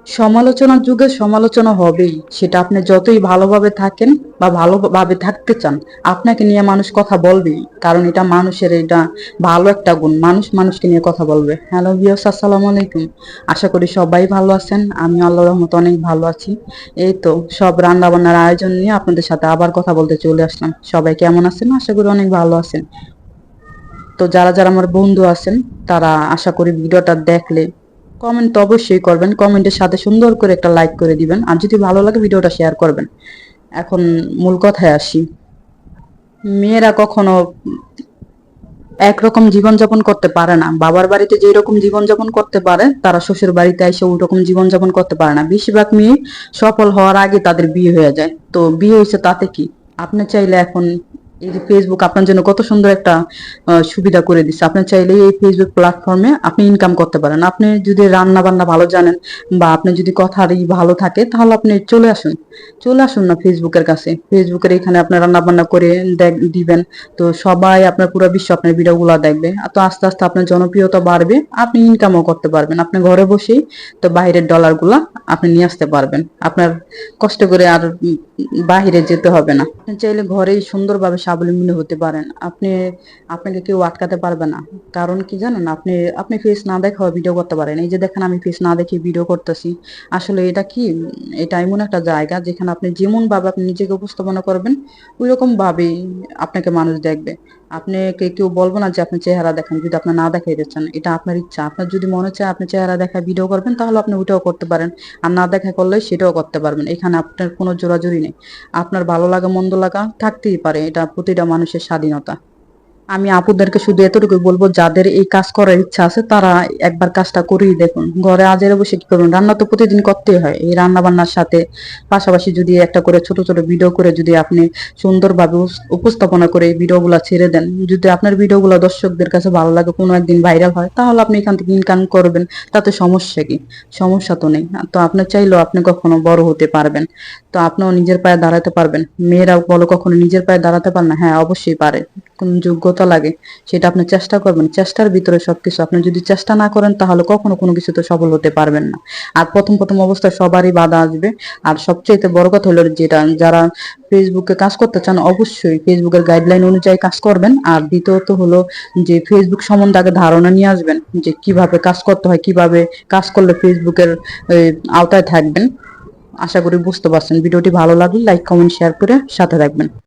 সমালোচনার যুগে সমালোচনা হবেই, সেটা আপনি যতই ভালোভাবে থাকেন বা ভালোভাবে থাকতে চান, আপনাকে নিয়ে মানুষ কথা বলবেই। কারণ এটা মানুষের, এটা ভালো একটা গুণ, মানুষ মানুষকে নিয়ে কথা বলবে। হ্যালো ভিউয়ার্স, আসসালামু আলাইকুম। আশা করি সবাই ভালো আছেন, আমি আল্লাহর রহমতে অনেক ভালো আছি। এই তো সব রান্না বান্নার আয়োজন নিয়ে আপনাদের সাথে আবার কথা বলতে চলে আসলাম। সবাই কেমন আছেন? আশা করি অনেক ভালো আছেন। তো যারা যারা আমার বন্ধু আছেন, তারা আশা করি ভিডিওটা দেখলে কমেন্ট তো অবশ্যই করবেন, কমেন্টের সাথে সুন্দর করে একটা লাইক করে দিবেন, আর যদি ভালো লাগে ভিডিওটা শেয়ার করবেন। এখন মূল কথায় আসি। মেয়েরা কখনো একরকম জীবনযাপন করতে পারে না। বাবার বাড়িতে যেই রকম জীবনযাপন করতে পারে, তারা শ্বশুর বাড়িতে এসে ওই রকম জীবনযাপন করতে পারে না। বেশিরভাগ মেয়ে সফল হওয়ার আগে তাদের বিয়ে হয়ে যায়। তো বিয়ে হয়েছে তাতে কি? আপনি চাইলে এখন এই যে ফেসবুক আপনার জন্য কত সুন্দর একটা সুবিধা করে দিচ্ছে। আপনি চাইলে এই ফেসবুক প্ল্যাটফর্মে আপনি ইনকাম করতে পারেন। আপনি যদি রান্না বান্না ভালো জানেন বা আপনি যদি কথার ভালো থাকে, তাহলে আপনি চলে আসুন না ফেসবুকের কাছে। ফেসবুকের এখানে আপনি রান্না বান্না করে দিবেন, তো সবাই আপনার পুরো বিশ্ব আপনার ভিডিওগুলো দেখবে। তো আস্তে আস্তে আপনার জনপ্রিয়তা বাড়বে, আপনি ইনকামও করতে পারবেন। আপনি ঘরে বসেই তো বাইরের ডলারগুলা আপনি নিয়ে আসতে পারবেন। আপনার কষ্ট করে আর বাহিরে যেতে হবে না। আপনি চাইলে ঘরেই সুন্দরভাবে স্বাবলম্বী হতে পারেন। আপনাকে কেউ আটকাতে পারবে না। কারণ কি জানেন, আপনি আপনি ফেস না দেখা ভিডিও করতে পারেন। এই যে দেখেন, আমি ফেস না দেখে ভিডিও করতেছি। আসলে এটা কি, এটা এমন একটা জায়গা যেখানে আপনি যেমন ভাবে আপনি নিজেকে উপস্থাপনা করবেন, ওই রকম ভাবেই আপনাকে মানুষ দেখবে। আপনাকে কেউ বলবো না যে আপনি চেহারা দেখেন, যদি আপনি না দেখাইতে চান, এটা আপনার ইচ্ছা। আপনার যদি মনে চায় আপনি চেহারা দেখা ভিডিও করবেন, তাহলে আপনি ওইটাও করতে পারেন। আর না দেখা করলে সেটাও করতে পারবেন। এখানে আপনার কোনো জোরাজুরি নেই। আপনার ভালো লাগা মন্দ লাগা থাকতেই পারে, এটা প্রতিটা মানুষের স্বাধীনতা। আমি আপুদেরকে শুধু এতটুকু বলবো, যাদের এই কাজ করার ইচ্ছা আছে তারা একবার কাজটা করেই দেখুন। ঘরে আজেরে বসে কি করুন, রান্না তো প্রতিদিন করতেই হয়। এই রান্না বান্নার সাথে পাশাপাশি যদি একটা করে ছোট ছোট ভিডিও করে যদি আপনি সুন্দরভাবে উপস্থাপনা করে এই ভিডিওগুলো ছেড়ে দেন, যদি আপনার ভিডিওগুলো দর্শকদের কাছে ভালো লাগে, কোনো একদিন ভাইরাল হয়, তাহলে আপনি এখান থেকে ইনকাম করবেন। তাতে সমস্যা কি? সমস্যা তো নেই। তো আপনি চাইলেও আপনি কখনো বড় হতে পারবেন। তো আপনিও নিজের পায়ে দাঁড়াতে পারবেন। মেয়েরাও বলো কখনো নিজের পায়ে দাঁড়াতে পারে না? হ্যাঁ, অবশ্যই পারে। কোন যোগ্যতা লাগে, সেটা আপনি চেষ্টা করবেন। চেষ্টার ভিতরে সবকিছু। আপনি যদি চেষ্টা না করেন, তাহলে কখনো কোনো কিছুতে সফল হতে পারবেন না। আর প্রথম প্রথম অবস্থায় সবারই বাধা আসবে। আর সবচেয়ে বড় কথা হলো যেটা, যারা ফেসবুকে কাজ করতে চান, অবশ্যই ফেসবুকের গাইডলাইন অনুযায়ী কাজ করবেন। আর দ্বিতীয়ত হলো যে ফেসবুক সম্বন্ধে আগে ধারণা নিয়ে আসবেন, যে কিভাবে কাজ করতে হয়, কিভাবে কাজ করলে ফেসবুকের আওতায় থাকবেন। আশা করি বুঝতে পারছেন। ভিডিওটি ভালো লাগলে লাইক কমেন্ট শেয়ার করে সাথে থাকবেন।